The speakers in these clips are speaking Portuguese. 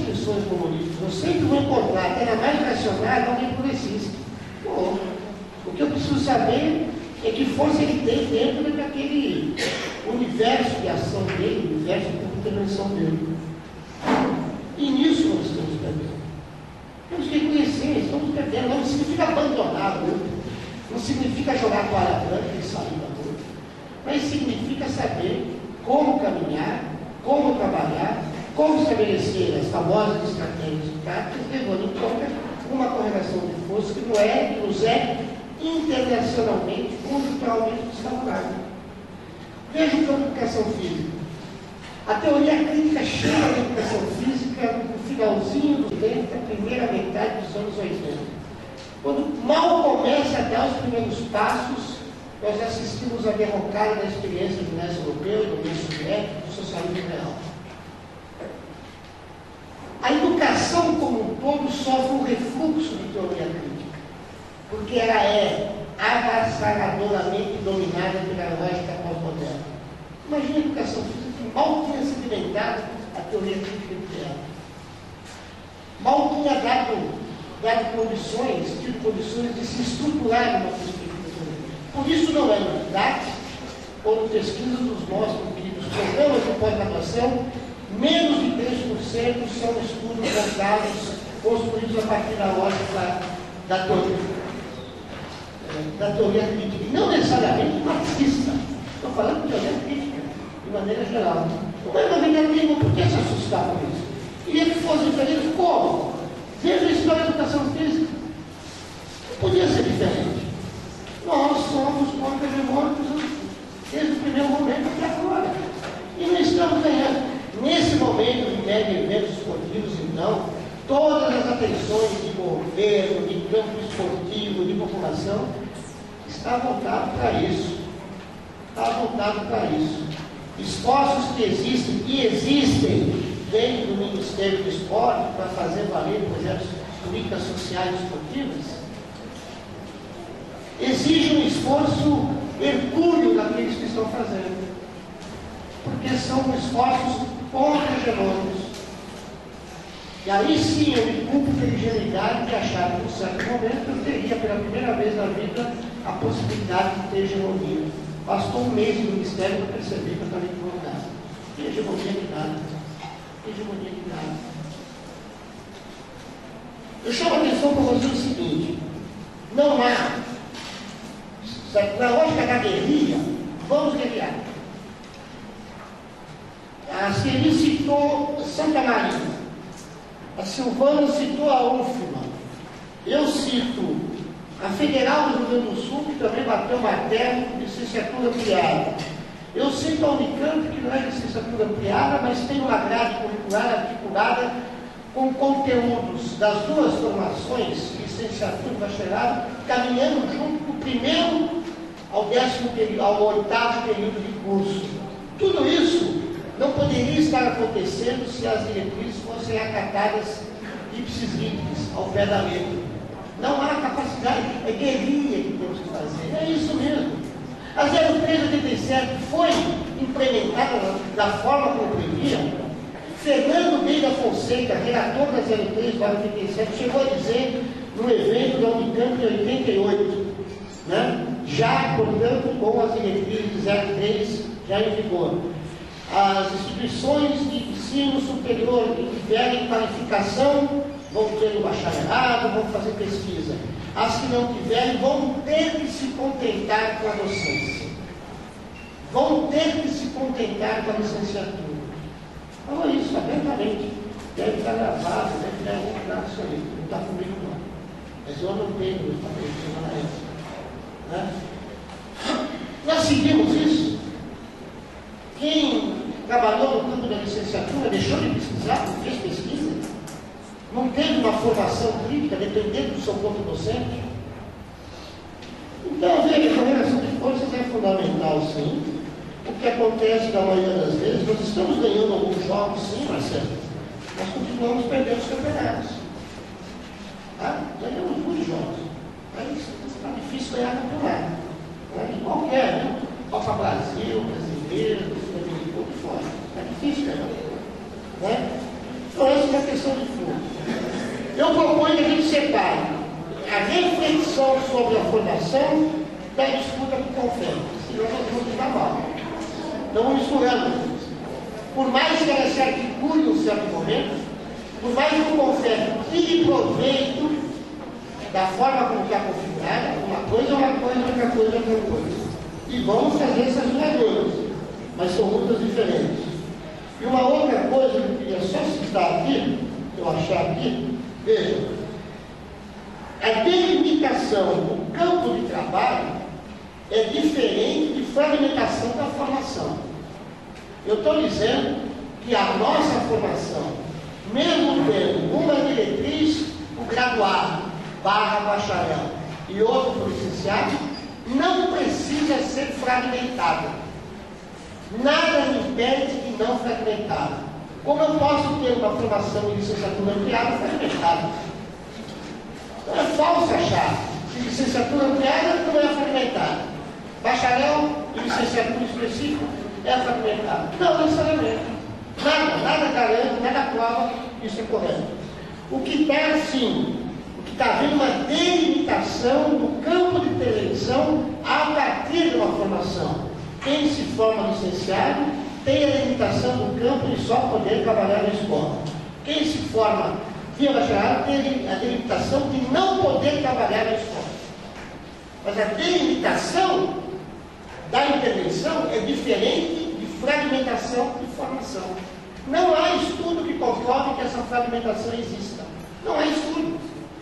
instituições comunistas, eu sempre vou encontrar, até na mais nacional, alguém progressista. Bom, o que eu preciso saber é que força ele tem dentro daquele universo de ação dele, universo de intervenção dele. E nisso nós estamos perdendo. Temos que reconhecer, estamos perdendo. Não significa abandonar, não significa jogar toalha branca e sair da rua, mas significa saber como caminhar, como trabalhar, como estabelecer as famosas estratégias táticas, levando em conta uma correlação de força que nos é internacionalmente, conjunturalmente desfavorável. Veja o campo da educação física. A teoria clínica chega da educação física no finalzinho dos 80, primeira metade dos anos 80. Quando mal começa a dar os primeiros passos, nós assistimos a derrocada da experiência do leste europeu, do meio soviético, do socialismo real. A educação como um todo sofre um refluxo de teoria crítica, porque ela é avassaladoramente dominada pela lógica pós-moderna. Imagina a educação física que mal tinha sedimentado a teoria crítica dela. Mal tinha dado condições, tido condições de se estruturar numa perspectiva teórica. Por isso não é novidade, quando pesquisas nos mostram que os programas de pós-graduação, menos de 3% são estudos voltados, construídos a partir da lógica da teoria crítica. E não necessariamente marxista. Estou falando de teoria crítica, de maneira geral. Mas não vem por que se assustar com isso? Queria que fosse diferente como? Veja a história da educação física. Não podia ser diferente. Nós somos contra-hegemônicos desde o primeiro momento até agora. E não estamos ganhando. Nesse momento de mega eventos esportivos, então, todas as atenções de governo, de campo esportivo, de população, está voltado para isso. Está voltado para isso. Esforços que existem dentro do Ministério do Esporte para fazer valer projetos de políticas sociais e esportivas, exige um esforço hercúleo daqueles que estão fazendo. Porque são esforços contra-hegemônicos. E aí sim eu me culpo pela ingenuidade de achar que, em um certo momento, eu teria, pela primeira vez na vida, a possibilidade de ter hegemonia. Bastou um mês no Ministério para perceber que eu estava equivocado. Que hegemonia de nada. Que hegemonia de nada. Eu chamo a atenção para você o seguinte: não há, na lógica da guerrilha, vamos guerrear. A Celi citou Santa Maria, a Silvana citou a UFMA, eu cito a Federal do Rio Grande do Sul, que também bateu martelo de licenciatura ampliada. Eu cito a Unicamp, que não é licenciatura ampliada, mas tem uma grade curricular articulada com conteúdos das duas formações, licenciatura e bacharelado, caminhando junto do primeiro ao 8º período de curso. Tudo isso não poderia estar acontecendo se as diretrizes fossem acatadas ipsis literis, ao pé da letra. Não há capacidade, é guerrilha que temos que fazer. É isso mesmo. A 0387 foi implementada da forma como previa. Fernando Beira Fonseca, relator da 03/87, chegou a dizer no evento da Unicamp em 88, né? Já, portanto, com as diretrizes de 03 já em vigor. As instituições de ensino superior que tiverem qualificação vão ter o bacharelado, vão fazer pesquisa. As que não tiverem vão ter que se contentar com a docência. Vão ter que se contentar com a licenciatura. Falou isso abertamente. Deve estar gravado, deve ter algum lugar disso aí. Não está comigo não. Mas eu não tenho meus papéis na época. Nós seguimos isso. Quem trabalhou no campo da licenciatura deixou de pesquisar, não fez pesquisa, não teve uma formação crítica, dependendo do seu ponto docente. Então, veja, a correlação de forças é fundamental, sim. O que acontece na maioria das vezes, nós estamos ganhando alguns jogos, sim, Marcelo. Nós continuamos perdendo os campeonatos. Tá? Ganhamos muitos jogos. Mas está difícil ganhar campeonato. Né? Qualquer, né? Copa Brasil, brasileiro, tudo fora. Está difícil ganhar. Né? Então, essa voltamos à questão de fundo. Eu proponho que a gente separe a reflexão sobre a formação da disputa com o CONFEP, senão nós vamos dar mal. Então vamos misturando. Por mais que ela se articule em um certo momento, por mais que o CONFEP tire proveito da forma como está configurada, uma coisa é uma coisa, outra coisa é outra coisa. E vamos fazer essas duas, mas são lutas diferentes. E uma outra coisa que eu queria só citar aqui, que eu achar aqui, veja, a delimitação do campo de trabalho é diferente de fragmentação da formação. Eu estou dizendo que a nossa formação, mesmo tendo uma diretriz, o graduado, /bacharel e outro por licenciado, não precisa ser fragmentada. Nada me impede de não fragmentar. Como eu posso ter uma formação em licenciatura ampliada fragmentada? Então é falso achar que licenciatura ampliada não é fragmentada. Bacharel e licenciatura específica é fragmentada. Não necessariamente. Nada garante, nada prova que isso é correto. O que está assim, o que está havendo uma delimitação do campo de televisão a partir de uma formação. Quem se forma licenciado tem a limitação do campo de só poder trabalhar na escola. Quem se forma via bacharelado tem a delimitação de não poder trabalhar na escola. Mas a delimitação da intervenção é diferente de fragmentação de formação. Não há estudo que comprove que essa fragmentação exista. Não há estudo.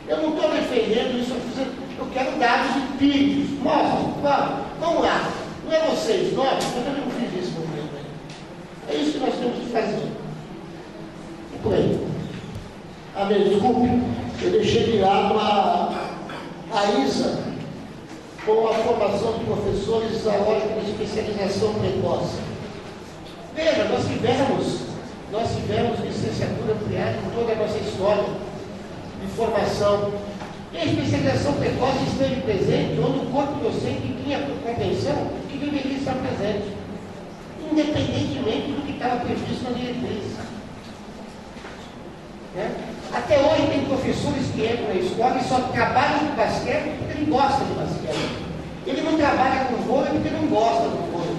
Eu não estou defendendo isso, eu quero dados empíricos. Mostra, vamos lá. Não é vocês, nós, eu também não fiz isso no momento aí. É isso que nós temos que fazer. E por aí. Desculpe, eu deixei de lado a ISA com a formação de professores da lógica de especialização precoce. Veja, nós tivemos licenciatura ampliada em toda a nossa história de formação. E a especialização precoce esteve presente onde o corpo docente tinha compreensão que deveria estar presente, independentemente do que estava previsto na diretriz. Até hoje tem professores que entram na escola e só trabalham com basquete porque ele gosta de basquete. Ele não trabalha com vôlei porque não gosta do vôlei.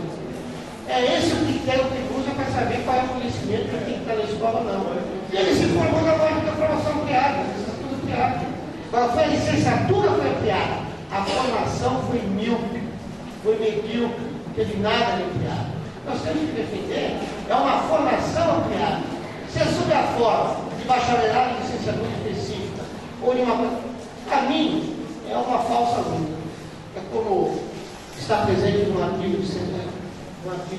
É esse o critério que ele usa para saber qual é o conhecimento que tem que estar na escola ou não. E ele se formou na lógica da formação ampliada, licenciatura ampliada. Agora, foi a licenciatura foi ampliada. A formação foi míope, foi medíocre, não teve nada de ampliado. Nós temos que defender é uma formação ampliada. Se é sob a forma de bacharelado e licenciatura específica, ou de uma. Para mim, é uma falsa luta. É como está presente no artigo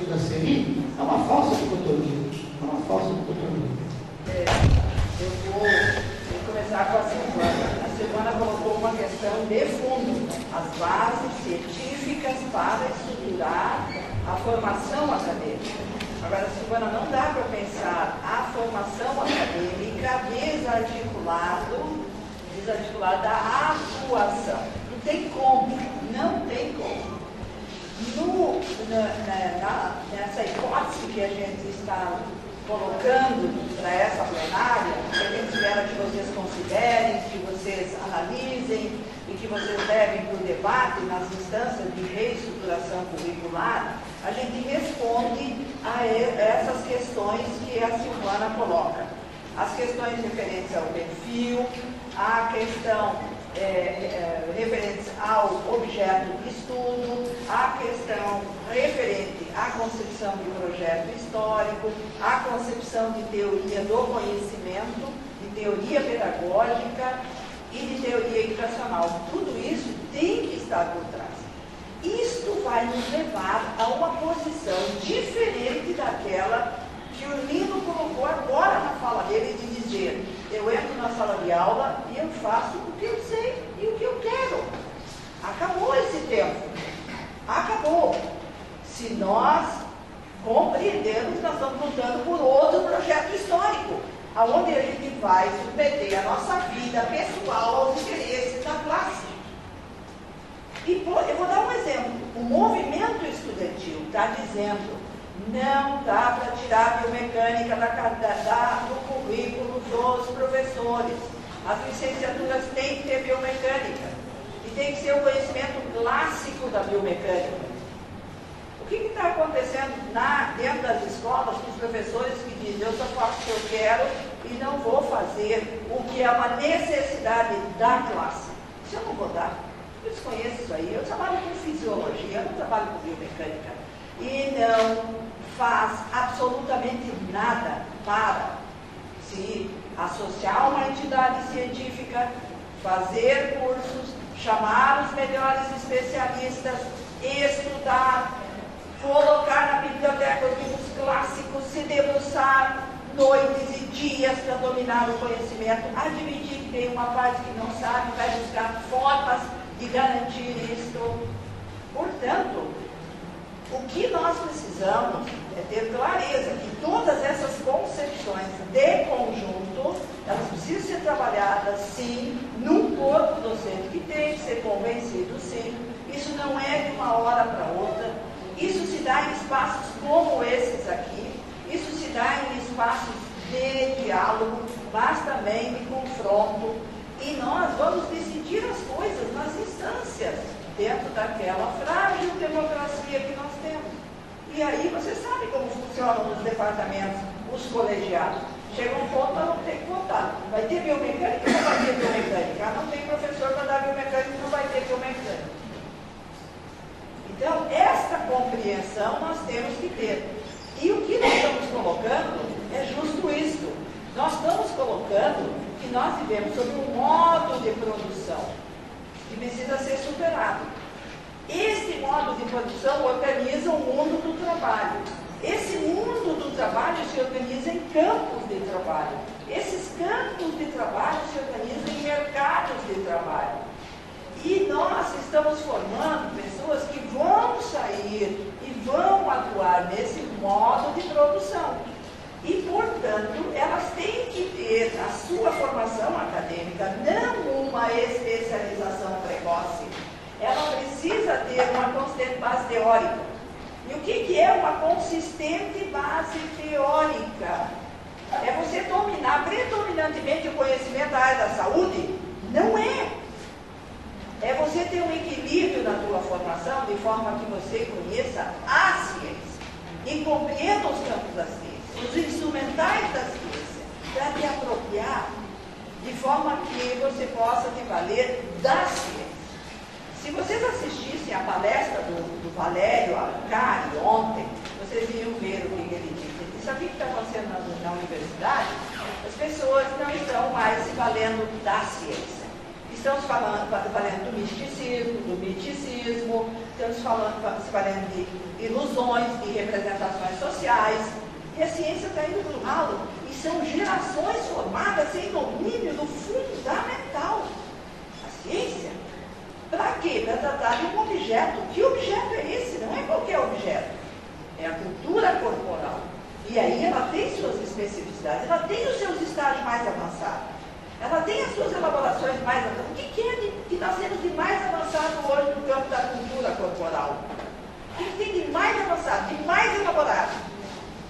da CERI, é uma falsa dicotomia. É uma falsa dicotomia. Eu vou começar com a Silvana. A Silvana colocou uma questão de fundo, as bases científicas para estruturar a formação acadêmica. Agora, Silvana, não dá para pensar a formação acadêmica desarticulada da atuação. Não tem como, não tem como. Nessa hipótese que a gente está colocando para essa plenária, que a gente espera que vocês considerem, que vocês analisem e que vocês levem para o debate nas instâncias de reestruturação curricular, a gente responde a essas questões que a Silvana coloca. As questões referentes ao perfil, a questão referentes ao objeto de estudo, a questão referente à concepção de projeto histórico, a concepção de teoria do conhecimento, de teoria pedagógica e de teoria educacional. Tudo isso tem que estar por trás. Isto vai nos levar a uma posição diferente daquela que o Lino colocou agora na fala dele, de dizer: eu entro na sala de aula e eu faço o que eu sei e o que eu quero. Acabou esse tempo. Acabou. Se nós compreendermos, nós estamos lutando por outro projeto histórico, onde a gente vai submeter a nossa vida pessoal aos interesses da classe. E eu vou dar um exemplo. O movimento estudantil está dizendo: não dá para tirar a biomecânica do currículo do professores. As licenciaturas têm que ter biomecânica. E tem que ser o conhecimento clássico da biomecânica. O que está acontecendo dentro das escolas com os professores que dizem eu só faço o que eu quero e não vou fazer o que é uma necessidade da classe? Isso eu não vou dar. Eu desconheço isso aí. Eu trabalho com fisiologia, eu não trabalho com biomecânica. E não faz absolutamente nada para se associar a uma entidade científica, fazer cursos, chamar os melhores especialistas, estudar, colocar na biblioteca os livros clássicos, se debruçar noites e dias para dominar o conhecimento, admitir que tem uma parte que não sabe, vai buscar formas de garantir isto. Portanto, o que nós precisamos é ter clareza que todas essas concepções de conjunto, elas precisam ser trabalhadas, sim, num corpo docente que tem que ser convencido, sim. Isso não é de uma hora para outra. Isso se dá em espaços como esses aqui. Isso se dá em espaços de diálogo, mas também de confronto. E nós vamos decidir as coisas nas instâncias, dentro daquela frágil democracia que nós temos. E aí você sabe como funcionam os departamentos, os colegiados. Chega um ponto, nós vamos ter que votar. Vai ter biomecânica ou não vai ter biomecânica? Ah, não tem professor para dar biomecânica, não vai ter biomecânica. Então, esta compreensão nós temos que ter. E o que nós estamos colocando é justo isso. Nós estamos colocando que nós vivemos sobre um modo de produção que precisa ser superado. Este modo de produção organiza o mundo do trabalho. Esse mundo do trabalho se organiza em campos de trabalho. Esses campos de trabalho se organizam em mercados de trabalho. E nós estamos formando pessoas que vão sair e vão atuar nesse modo de produção. E, portanto, elas têm que ter a sua formação acadêmica, não uma especialização precoce. Ela precisa ter uma consistente base teórica. E o que é uma consistente base teórica? É você dominar predominantemente o conhecimento da área da saúde? Não é. É você ter um equilíbrio na tua formação, de forma que você conheça a ciência e compreenda os campos da ciência, os instrumentais da ciência, para te apropriar de forma que você possa te valer da ciência. Se vocês assistissem à palestra do Valério Arcari ontem, vocês iriam ver o que ele disse. Ele disse: o que está acontecendo na universidade? As pessoas não estão mais se valendo da ciência. Estamos valendo do miticismo, estamos se valendo de ilusões, de representações sociais. E a ciência está indo para o ralo. E são gerações formadas sem domínio do fundamental. A ciência, para quê? Para tratar de um objeto. Que objeto é esse? Não é qualquer objeto. É a cultura corporal. E aí ela tem suas especificidades, ela tem os seus estágios mais avançados. Ela tem as suas elaborações mais avançadas. O que é que nós temos de mais avançado hoje no campo da cultura corporal? O que tem de mais avançado, de mais elaborado?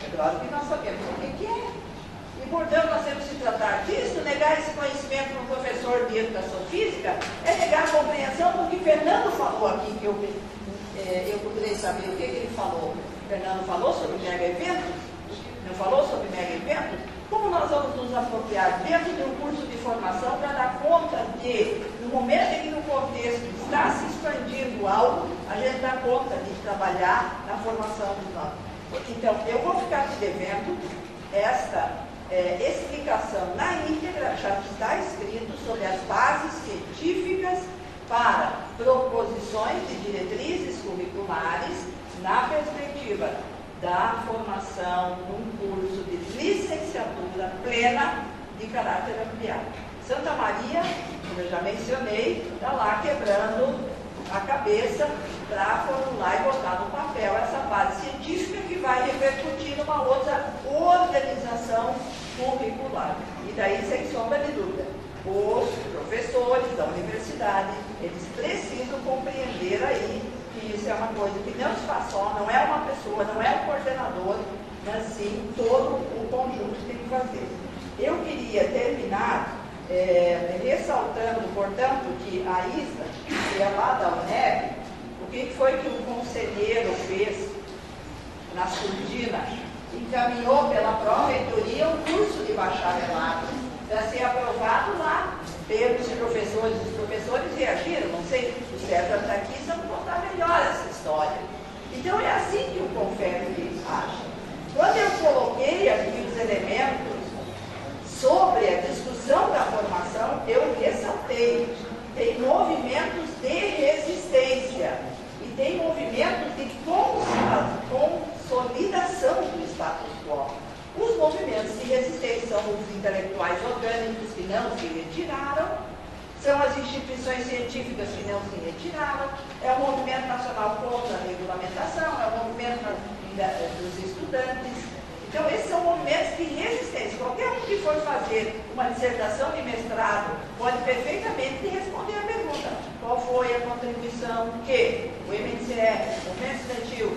É claro que nós sabemos o que é. E, portanto, nós temos que tratar disso. Negar esse conhecimento para um professor de educação física é negar a compreensão do que Fernando falou aqui, que eu procurei saber o que ele falou. Fernando falou sobre mega eventos? Não falou sobre mega eventos? Como nós vamos nos apropriar dentro de um curso de formação para dar conta de, no momento em que no contexto está se expandindo algo, a gente dá conta de trabalhar na formação dos nossos. Então, eu vou ficar te devendo esta explicação na íntegra, já está escrito sobre as bases científicas para proposições de diretrizes curriculares na perspectiva da formação num curso de licenciatura plena de caráter ampliado. Santa Maria, como eu já mencionei, está lá quebrando a cabeça para formular e botar no papel essa base científica que vai repercutir numa outra organização curricular. E daí, sem sombra de dúvida, os professores da universidade, eles precisam compreender aí que isso é uma coisa que não se faz só, não é uma pessoa, não é um coordenador, mas sim todo o conjunto que tem que fazer. Eu queria queria terminar ressaltando, portanto, que a ISA, que é lá da UNEB, o que foi que o conselheiro fez na surdina? Encaminhou pela pró-reitoria um curso de bacharelado para ser aprovado lá pelos professores. Os professores reagiram, não sei, o César está aqui, vamos contar melhor essa história. Então é assim que o CONFEP age. Quando eu coloquei aqui os elementos sobre a discussão da formação, eu ressaltei, tem movimentos de resistência e tem movimentos de consolidação do status quo. Os movimentos de resistência são os intelectuais orgânicos que não se retiraram, são as instituições científicas que não se retiraram, é o movimento nacional contra a regulamentação, é o movimento dos estudantes. Então, esses são movimentos de resistência. Qualquer um que for fazer uma dissertação de mestrado pode perfeitamente responder a pergunta: qual foi a contribuição que o MNCF, o movimento estudantil,